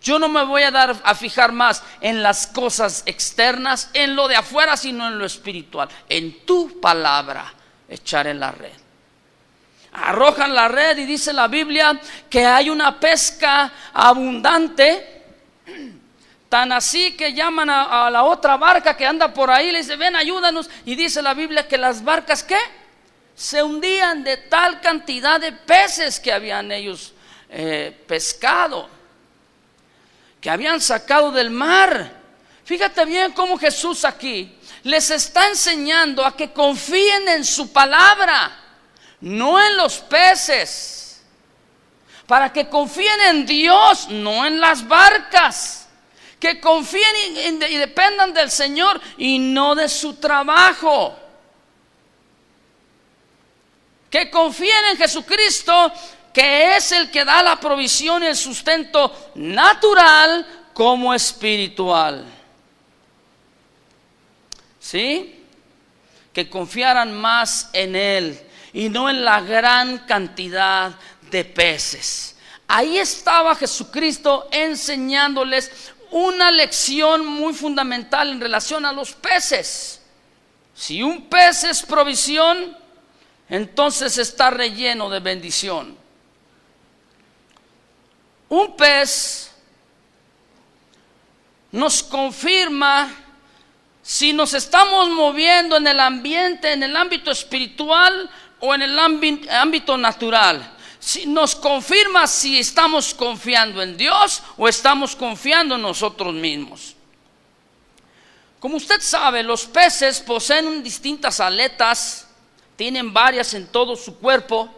Yo no me voy a fijar más en las cosas externas, en lo de afuera, sino en lo espiritual. En tu palabra echaré la red. Arrojan la red y dice la Biblia que hay una pesca abundante, tan así que llaman a la otra barca que anda por ahí, le dice, ven, ayúdanos. Y dice la Biblia que las barcas, ¿qué? Se hundían de tal cantidad de peces que habían ellos pescado, que habían sacado del mar. Fíjate bien cómo Jesús aquí les está enseñando a que confíen en su palabra, no en los peces, para que confíen en Dios, no en las barcas, que confíen y dependan del Señor y no de su trabajo, que confíen en Jesucristo, que es el que da la provisión y el sustento natural como espiritual. ¿Sí? Que confiaran más en Él y no en la gran cantidad de peces. Ahí estaba Jesucristo enseñándoles una lección muy fundamental en relación a los peces. Si un pez es provisión, entonces está relleno de bendición. Un pez nos confirma si nos estamos moviendo en el ambiente, en el ámbito espiritual o en el ámbito natural. Nos confirma si estamos confiando en Dios o estamos confiando en nosotros mismos. Como usted sabe, los peces poseen distintas aletas, tienen varias en todo su cuerpo,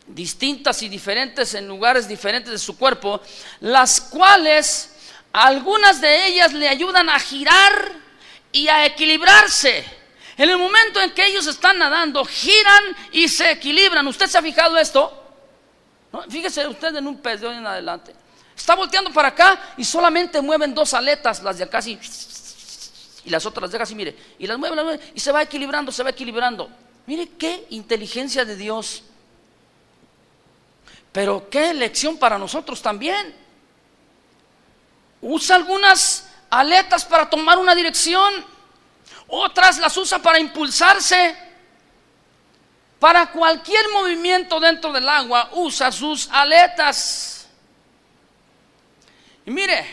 distintas y diferentes en lugares diferentes de su cuerpo, las cuales algunas de ellas le ayudan a girar y a equilibrarse. En el momento en que ellos están nadando, giran y se equilibran. ¿Usted se ha fijado esto? ¿No? Fíjese usted en un pez de hoy en adelante. Está volteando para acá y solamente mueven dos aletas, las de acá así, y las otras las deja así, mire, y las mueve y se va equilibrando, se va equilibrando. Mire qué inteligencia de Dios. Pero qué lección para nosotros también. Usa algunas aletas para tomar una dirección, otras las usa para impulsarse. Para cualquier movimiento dentro del agua usa sus aletas. Y mire,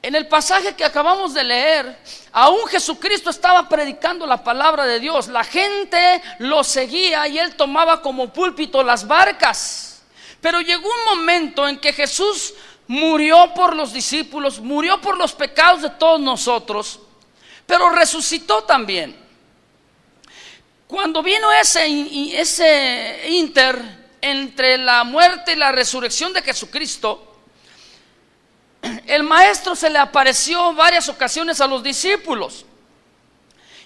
en el pasaje que acabamos de leer, aún Jesucristo estaba predicando la palabra de Dios. La gente lo seguía y él tomaba como púlpito las barcas. Pero llegó un momento en que Jesús murió por los discípulos, murió por los pecados de todos nosotros, pero resucitó también. Cuando vino ese inter entre la muerte y la resurrección de Jesucristo, el maestro se le apareció varias ocasiones a los discípulos,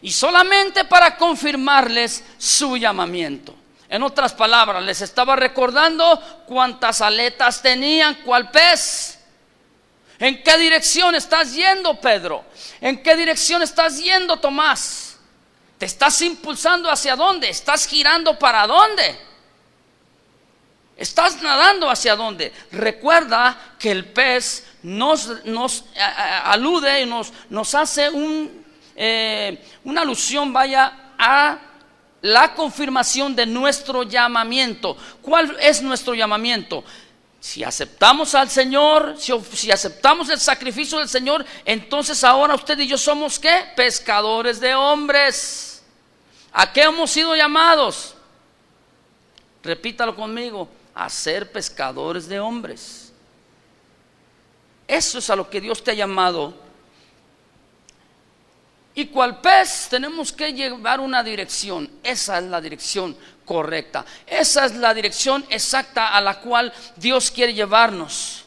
y solamente para confirmarles su llamamiento. En otras palabras, les estaba recordando cuántas aletas tenían, cuál pez. ¿En qué dirección estás yendo, Pedro? ¿En qué dirección estás yendo, Tomás? ¿Te estás impulsando hacia dónde? ¿Estás girando para dónde? ¿Estás nadando hacia dónde? Recuerda que el pez nos alude y nos hace una alusión, vaya, a la confirmación de nuestro llamamiento. ¿Cuál es nuestro llamamiento? Si aceptamos al Señor, si aceptamos el sacrificio del Señor, entonces ahora usted y yo somos ¿qué? Pescadores de hombres. ¿A qué hemos sido llamados? Repítalo conmigo: a ser pescadores de hombres. Eso es a lo que Dios te ha llamado. Y cual pez tenemos que llevar una dirección. Esa es la dirección correcta. Esa es la dirección exacta a la cual Dios quiere llevarnos.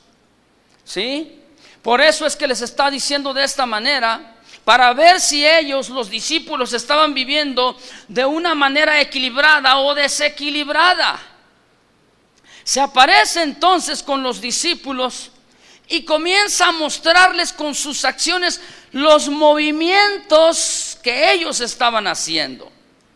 ¿Sí? Por eso es que les está diciendo de esta manera, para ver si ellos, los discípulos, estaban viviendo de una manera equilibrada o desequilibrada. Se aparece entonces con los discípulos y comienza a mostrarles con sus acciones los movimientos que ellos estaban haciendo.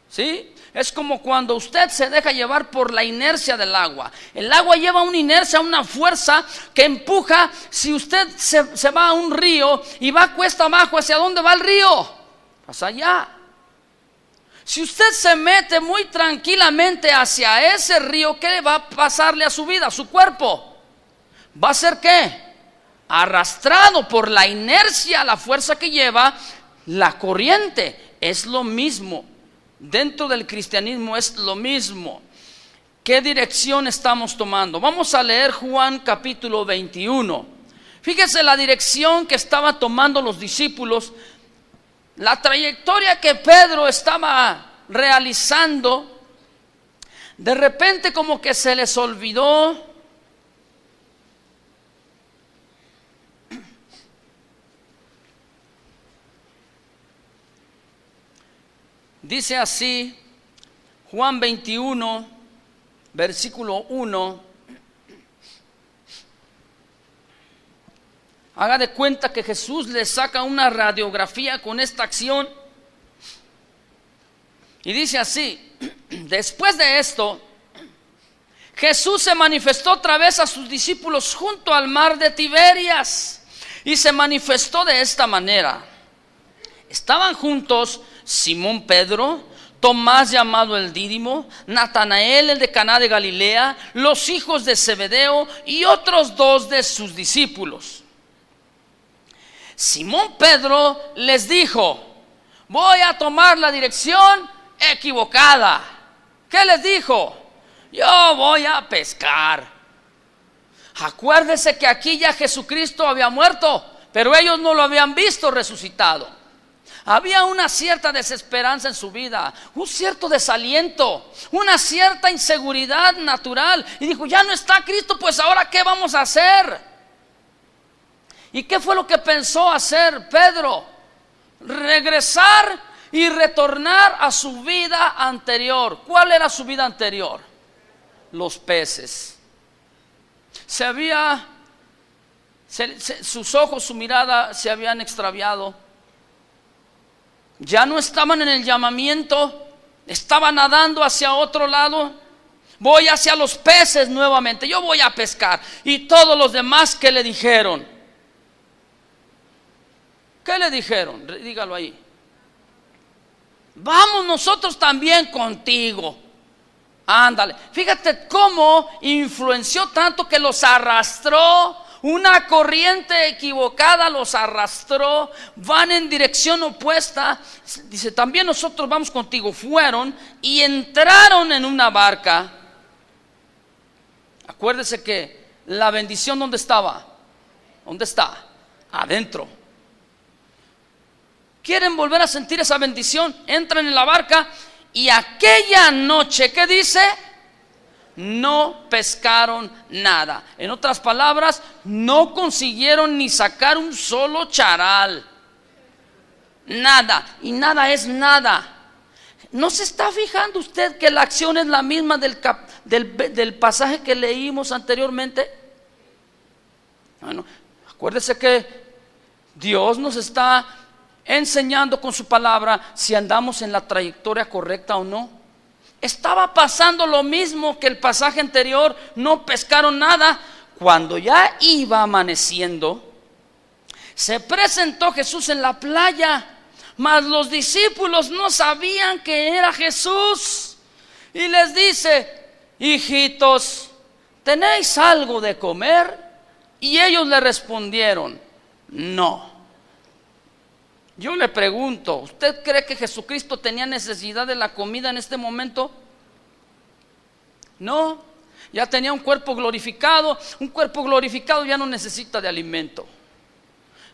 ¿Sí? Es como cuando usted se deja llevar por la inercia del agua. El agua lleva una inercia, una fuerza que empuja. Si usted se va a un río y va cuesta abajo, ¿hacia dónde va el río? Hacia allá. Si usted se mete muy tranquilamente hacia ese río, ¿qué va a pasarle a su vida, a su cuerpo? ¿Va a ser qué? Arrastrado por la inercia, la fuerza que lleva la corriente. Es lo mismo. Dentro del cristianismo es lo mismo. ¿Qué dirección estamos tomando? Vamos a leer Juan capítulo 21. Fíjese la dirección que estaban tomando los discípulos, la trayectoria que Pedro estaba realizando. De repente como que se les olvidó. Dice así, Juan 21, versículo 1. Haga de cuenta que Jesús le saca una radiografía con esta acción. Y dice así, después de esto, Jesús se manifestó otra vez a sus discípulos junto al mar de Tiberias. Y se manifestó de esta manera. Estaban juntos Simón Pedro, Tomás llamado el Dídimo, Natanael el de Caná de Galilea, los hijos de Zebedeo y otros dos de sus discípulos. Simón Pedro les dijo: voy a tomar la dirección equivocada. ¿Qué les dijo? Yo voy a pescar. Acuérdese que aquí ya Jesucristo había muerto, pero ellos no lo habían visto resucitado. Había una cierta desesperanza en su vida, un cierto desaliento, una cierta inseguridad natural. Y dijo: ya no está Cristo, pues ahora ¿qué vamos a hacer? ¿Y qué fue lo que pensó hacer Pedro? Regresar y retornar a su vida anterior. ¿Cuál era su vida anterior? Los peces. Sus ojos, su mirada se habían extraviado. Ya no estaban en el llamamiento, estaban nadando hacia otro lado. Voy hacia los peces nuevamente, yo voy a pescar. Y todos los demás, ¿qué le dijeron? ¿Qué le dijeron? Dígalo ahí. Vamos nosotros también contigo. Ándale. Fíjate cómo influenció tanto que los arrastró. Una corriente equivocada los arrastró, van en dirección opuesta. Dice: también nosotros vamos contigo. Fueron y entraron en una barca. Acuérdese que la bendición, ¿dónde estaba? ¿Dónde está? Adentro. ¿Quieren volver a sentir esa bendición? Entran en la barca y aquella noche, ¿qué dice? No pescaron nada. En otras palabras, no consiguieron ni sacar un solo charal. Nada. Y nada es nada. ¿No se está fijando usted que la acción es la misma del pasaje que leímos anteriormente? Bueno, acuérdese que Dios nos está enseñando con su palabra si andamos en la trayectoria correcta o no. Estaba pasando lo mismo que el pasaje anterior, no pescaron nada. Cuando ya iba amaneciendo, se presentó Jesús en la playa, mas los discípulos no sabían que era Jesús. Y les dice: hijitos, ¿tenéis algo de comer? Y ellos le respondieron: no. Yo le pregunto, ¿usted cree que Jesucristo tenía necesidad de la comida en este momento? No, ya tenía un cuerpo glorificado. Un cuerpo glorificado ya no necesita de alimento.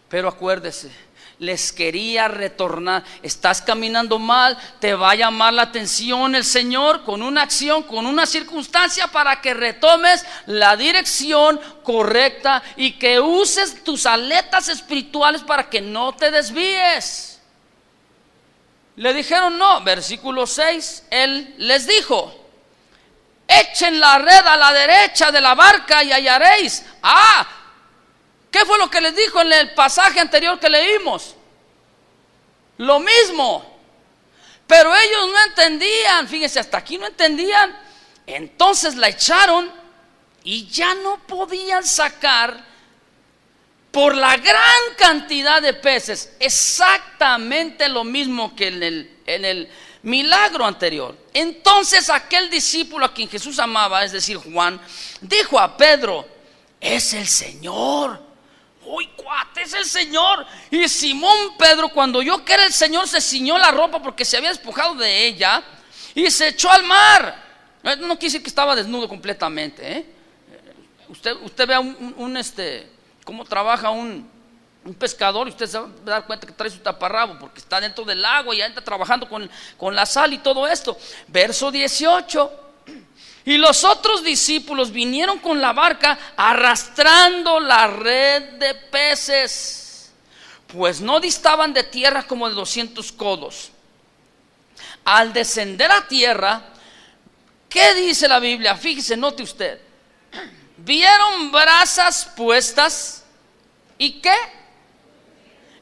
Pero acuérdese, les quería retornar. Estás caminando mal, te va a llamar la atención el Señor con una acción, con una circunstancia, para que retomes la dirección correcta y que uses tus aletas espirituales para que no te desvíes. Le dijeron no. Versículo 6, Él les dijo: echen la red a la derecha de la barca y hallaréis. ¿Qué fue lo que les dijo en el pasaje anterior que leímos? Lo mismo. Pero ellos no entendían. Fíjense, hasta aquí no entendían. Entonces la echaron y ya no podían sacar por la gran cantidad de peces. Exactamente lo mismo que en el milagro anterior. Entonces aquel discípulo a quien Jesús amaba, es decir, Juan, dijo a Pedro: es el Señor. Uy, cuate, es el Señor. Y Simón Pedro, cuando oyó que era el Señor, se ciñó la ropa porque se había despojado de ella y se echó al mar. No quiere decir que estaba desnudo completamente, Usted vea cómo trabaja un pescador, y usted se va a dar cuenta que trae su taparrabo porque está dentro del agua y anda trabajando con la sal y todo esto. Verso 18. Y los otros discípulos vinieron con la barca arrastrando la red de peces, pues no distaban de tierra como de 200 codos. Al descender a tierra, ¿qué dice la Biblia? Fíjese, note usted. Vieron brasas puestas, ¿y qué?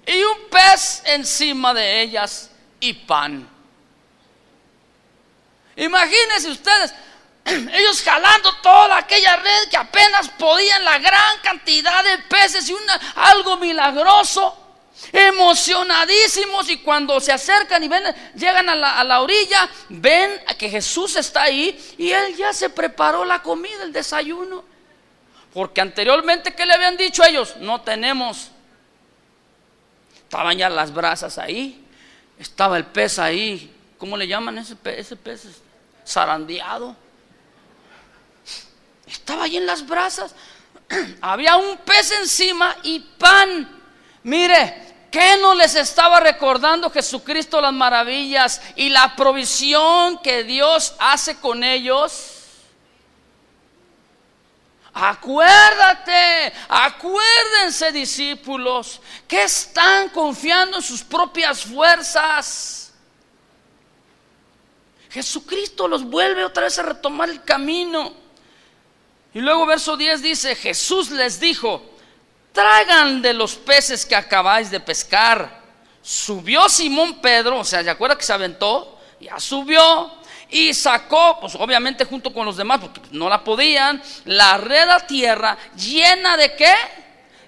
Y un pez encima de ellas y pan. Imagínense ustedes, ellos jalando toda aquella red que apenas podían, la gran cantidad de peces y algo milagroso, emocionadísimos. Y cuando se acercan y llegan a la orilla, ven que Jesús está ahí y Él ya se preparó la comida, el desayuno. Porque anteriormente, ¿qué le habían dicho ellos? No tenemos. Estaban ya las brasas ahí, estaba el pez ahí. ¿Cómo le llaman ese pez? Zarandeado. Estaba ahí en las brasas. Había un pez encima y pan. Mire, ¿qué no les estaba recordando Jesucristo las maravillas y la provisión que Dios hace con ellos? Acuérdense, discípulos, que están confiando en sus propias fuerzas. Jesucristo los vuelve otra vez a retomar el camino. Y luego verso 10 dice: Jesús les dijo: traigan de los peces que acabáis de pescar. Subió Simón Pedro, o sea, ¿se acuerda que se aventó? Ya subió y sacó, pues obviamente junto con los demás, porque no la podían, la red a tierra llena de ¿qué?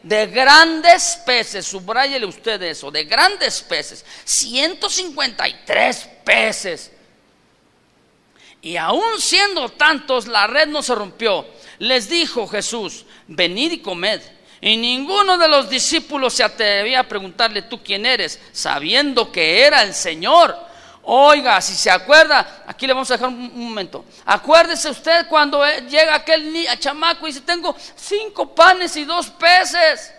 De grandes peces. Subráyele usted eso, de grandes peces. 153 peces. Y aún siendo tantos, la red no se rompió. Les dijo Jesús: venid y comed. Y ninguno de los discípulos se atrevía a preguntarle: ¿tú quién eres?, sabiendo que era el Señor. Oiga, si se acuerda, aquí le vamos a dejar un momento. Acuérdese usted cuando llega aquel chamaco y dice: tengo 5 panes y 2 peces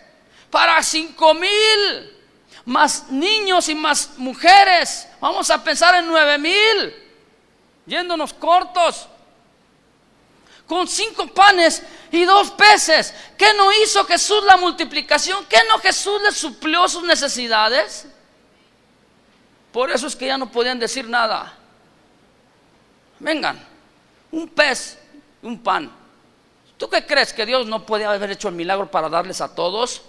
para 5,000, más niños y más mujeres. Vamos a pensar en 9,000, yéndonos cortos. Con 5 panes y 2 peces. ¿Qué no hizo Jesús la multiplicación? ¿Qué no Jesús les suplió sus necesidades? Por eso es que ya no podían decir nada. Vengan, un pez, un pan. ¿Tú qué crees? ¿Que Dios no podía haber hecho el milagro para darles a todos?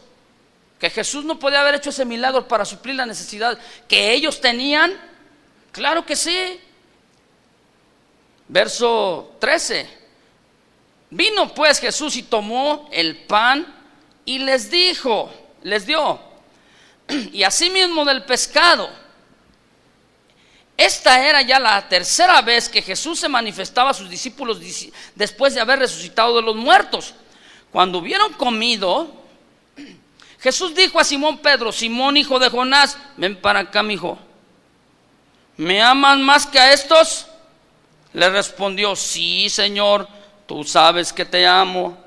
¿Que Jesús no podía haber hecho ese milagro para suplir la necesidad que ellos tenían? Claro que sí. Verso 13. Vino pues Jesús y tomó el pan y les dio, y asimismo del pescado. Esta era ya la tercera vez que Jesús se manifestaba a sus discípulos después de haber resucitado de los muertos. Cuando hubieron comido, Jesús dijo a Simón Pedro: Simón, hijo de Jonás, ven para acá, mijo. ¿Me aman más que a estos? Le respondió: sí, Señor, tú sabes que te amo.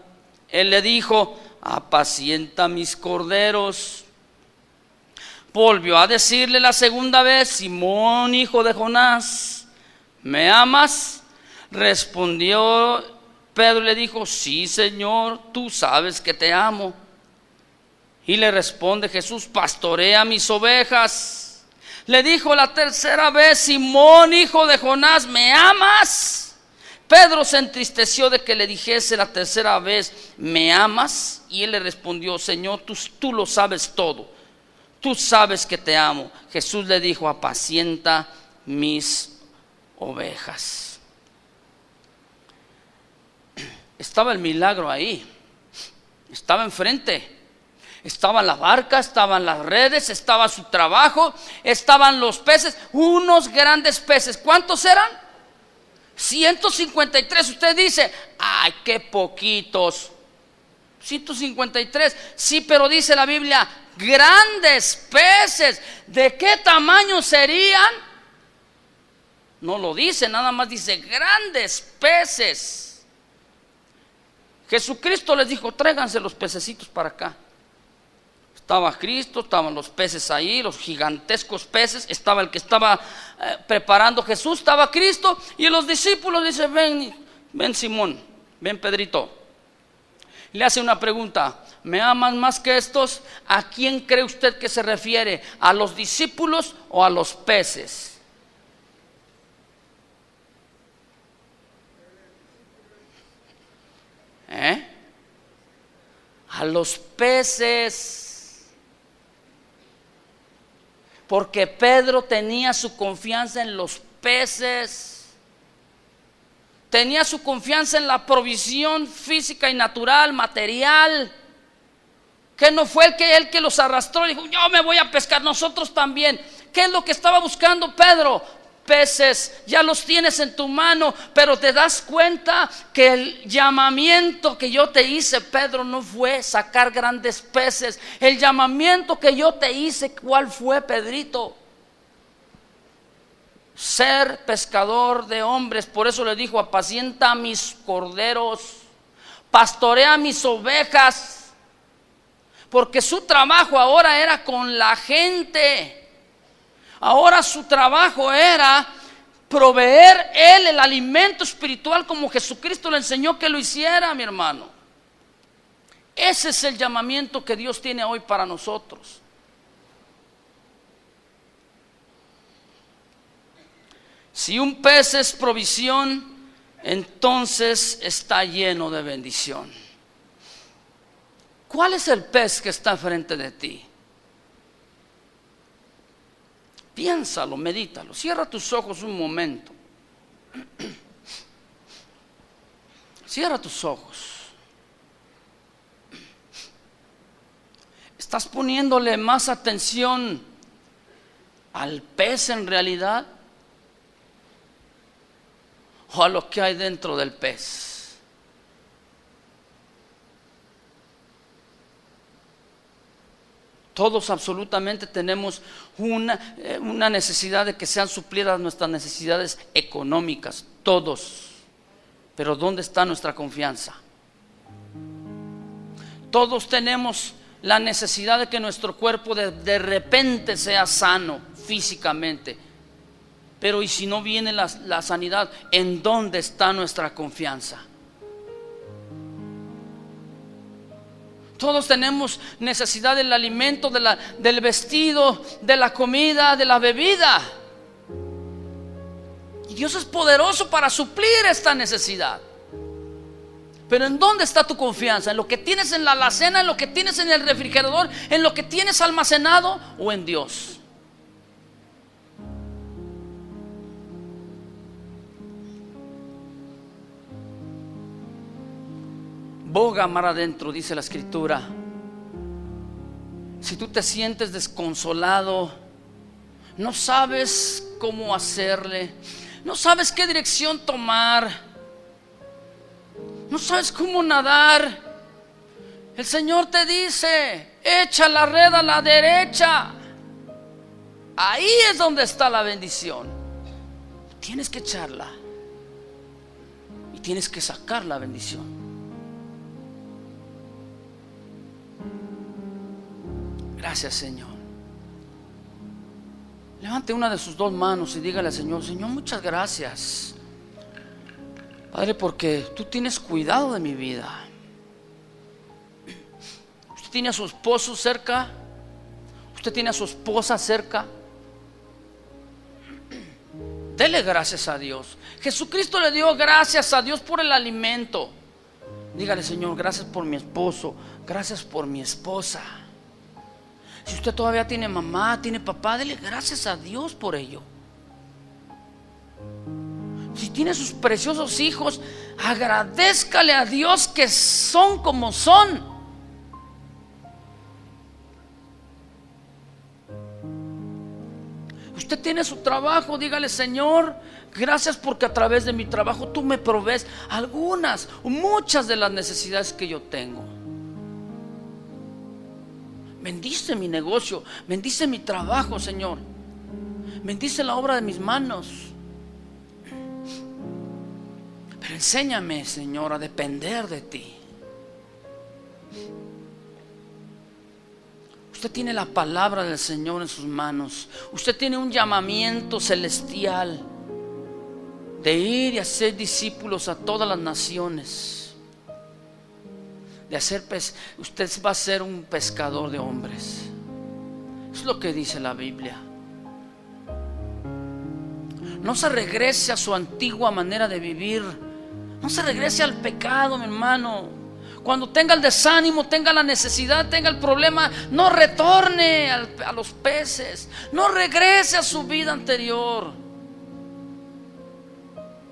Él le dijo: apacienta mis corderos. Volvió a decirle la segunda vez: Simón, hijo de Jonás, ¿me amas? Respondió Pedro y le dijo: sí, Señor, tú sabes que te amo. Y le responde Jesús: pastorea mis ovejas. Le dijo la tercera vez: Simón, hijo de Jonás, ¿me amas? Pedro se entristeció de que le dijese la tercera vez: ¿me amas? Y él le respondió: Señor, tú lo sabes todo. Tú sabes que te amo. Jesús le dijo: apacienta mis ovejas. Estaba el milagro ahí, estaba enfrente, estaba la barca, estaban las redes, estaba su trabajo, estaban los peces, unos grandes peces. ¿Cuántos eran? 153. Usted dice: ay, qué poquitos. 153, sí, pero dice la Biblia: grandes peces. ¿De qué tamaño serían? No lo dice, nada más dice grandes peces. Jesucristo les dijo: tráiganse los pececitos para acá. Estaba Cristo, estaban los peces ahí, los gigantescos peces, estaba el que estaba preparando Jesús, estaba Cristo, y los discípulos dicen: ven Simón, ven Pedrito. Le hace una pregunta: ¿me aman más que estos? ¿A quién cree usted que se refiere? ¿A los discípulos o a los peces? A los peces. Porque Pedro tenía su confianza en los peces. Tenía su confianza en la provisión física y natural, material. Que no fue el que los arrastró y dijo: yo me voy a pescar. Nosotros también. ¿Qué es lo que estaba buscando Pedro? Peces. Ya los tienes en tu mano, pero te das cuenta que el llamamiento que yo te hice, Pedro, no fue sacar grandes peces. El llamamiento que yo te hice, ¿cuál fue, Pedrito? Ser pescador de hombres. Por eso le dijo: apacienta mis corderos, pastorea mis ovejas. Porque su trabajo ahora era con la gente. Ahora su trabajo era proveer él el alimento espiritual, como Jesucristo le enseñó que lo hiciera, mi hermano. Ese es el llamamiento que Dios tiene hoy para nosotros. Si un pez es provisión, entonces está lleno de bendición. ¿Cuál es el pez que está frente de ti? Piénsalo, medítalo. Cierra tus ojos un momento. Cierra tus ojos. ¿Estás poniéndole más atención al pez en realidad o a lo que hay dentro del pez? Todos absolutamente tenemos una necesidad de que sean suplidas nuestras necesidades económicas, todos. Pero ¿dónde está nuestra confianza? Todos tenemos la necesidad de que nuestro cuerpo de repente sea sano físicamente. Pero ¿y si no viene la sanidad? ¿En dónde está nuestra confianza? Todos tenemos necesidad del alimento, del vestido, de la comida, de la bebida. Y Dios es poderoso para suplir esta necesidad. Pero ¿en dónde está tu confianza? ¿En lo que tienes en la alacena, en lo que tienes en el refrigerador, en lo que tienes almacenado, o en Dios? Boga mar adentro, dice la Escritura. Si tú te sientes desconsolado, no sabes cómo hacerle, no sabes qué dirección tomar, no sabes cómo nadar, el Señor te dice: echa la red a la derecha. Ahí es donde está la bendición. Tienes que echarla y tienes que sacar la bendición. Gracias, Señor. Levante una de sus dos manos y dígale al Señor: Señor, muchas gracias, Padre, porque tú tienes cuidado de mi vida. Usted tiene a su esposo cerca, usted tiene a su esposa cerca. Dele gracias a Dios. Jesucristo le dio gracias a Dios por el alimento. Dígale: Señor, gracias por mi esposo, gracias por mi esposa. Si usted todavía tiene mamá, tiene papá, dele gracias a Dios por ello. Si tiene sus preciosos hijos, agradézcale a Dios que son como son. Usted tiene su trabajo, dígale: Señor, gracias porque a través de mi trabajo tú me provees algunas o muchas de las necesidades que yo tengo. Bendice mi negocio, bendice mi trabajo, Señor. Bendice la obra de mis manos. Pero enséñame, Señor, a depender de ti. Usted tiene la palabra del Señor en sus manos. Usted tiene un llamamiento celestial de ir y hacer discípulos a todas las naciones. De hacer usted va a ser un pescador de hombres. Es lo que dice la Biblia. No se regrese a su antigua manera de vivir. No se regrese al pecado, mi hermano. Cuando tenga el desánimo, tenga la necesidad, tenga el problema, no retorne a los peces. No regrese a su vida anterior.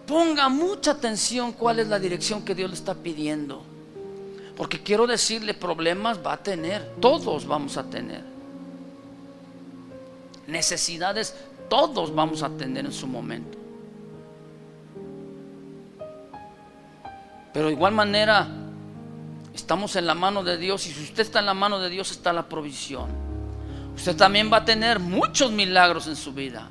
Ponga mucha atención cuál es la dirección que Dios le está pidiendo. Porque quiero decirle, problemas va a tener. Todos vamos a tener. Necesidades todos vamos a tener en su momento. Pero de igual manera estamos en la mano de Dios. Y si usted está en la mano de Dios, está la provisión. Usted también va a tener muchos milagros en su vida.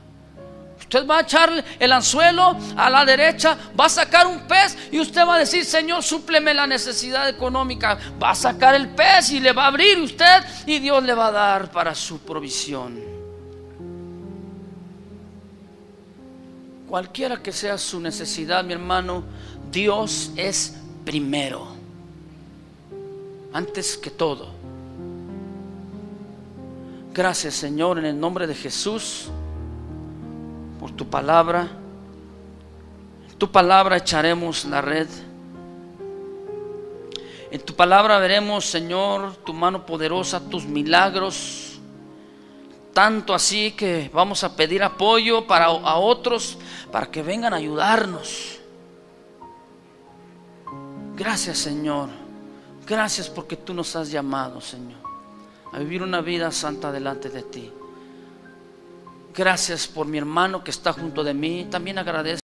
Usted va a echarle el anzuelo a la derecha, va a sacar un pez y usted va a decir: Señor, súpleme la necesidad económica. Va a sacar el pez y le va a abrir usted, y Dios le va a dar para su provisión. Cualquiera que sea su necesidad, mi hermano, Dios es primero, antes que todo. Gracias, Señor, en el nombre de Jesús, por tu palabra. En tu palabra echaremos la red. En tu palabra veremos, Señor, tu mano poderosa, tus milagros. Tanto así que vamos a pedir apoyo a otros para que vengan a ayudarnos. Gracias, Señor. Gracias porque tú nos has llamado, Señor, a vivir una vida santa delante de ti. Gracias por mi hermano que está junto de mí. También agradezco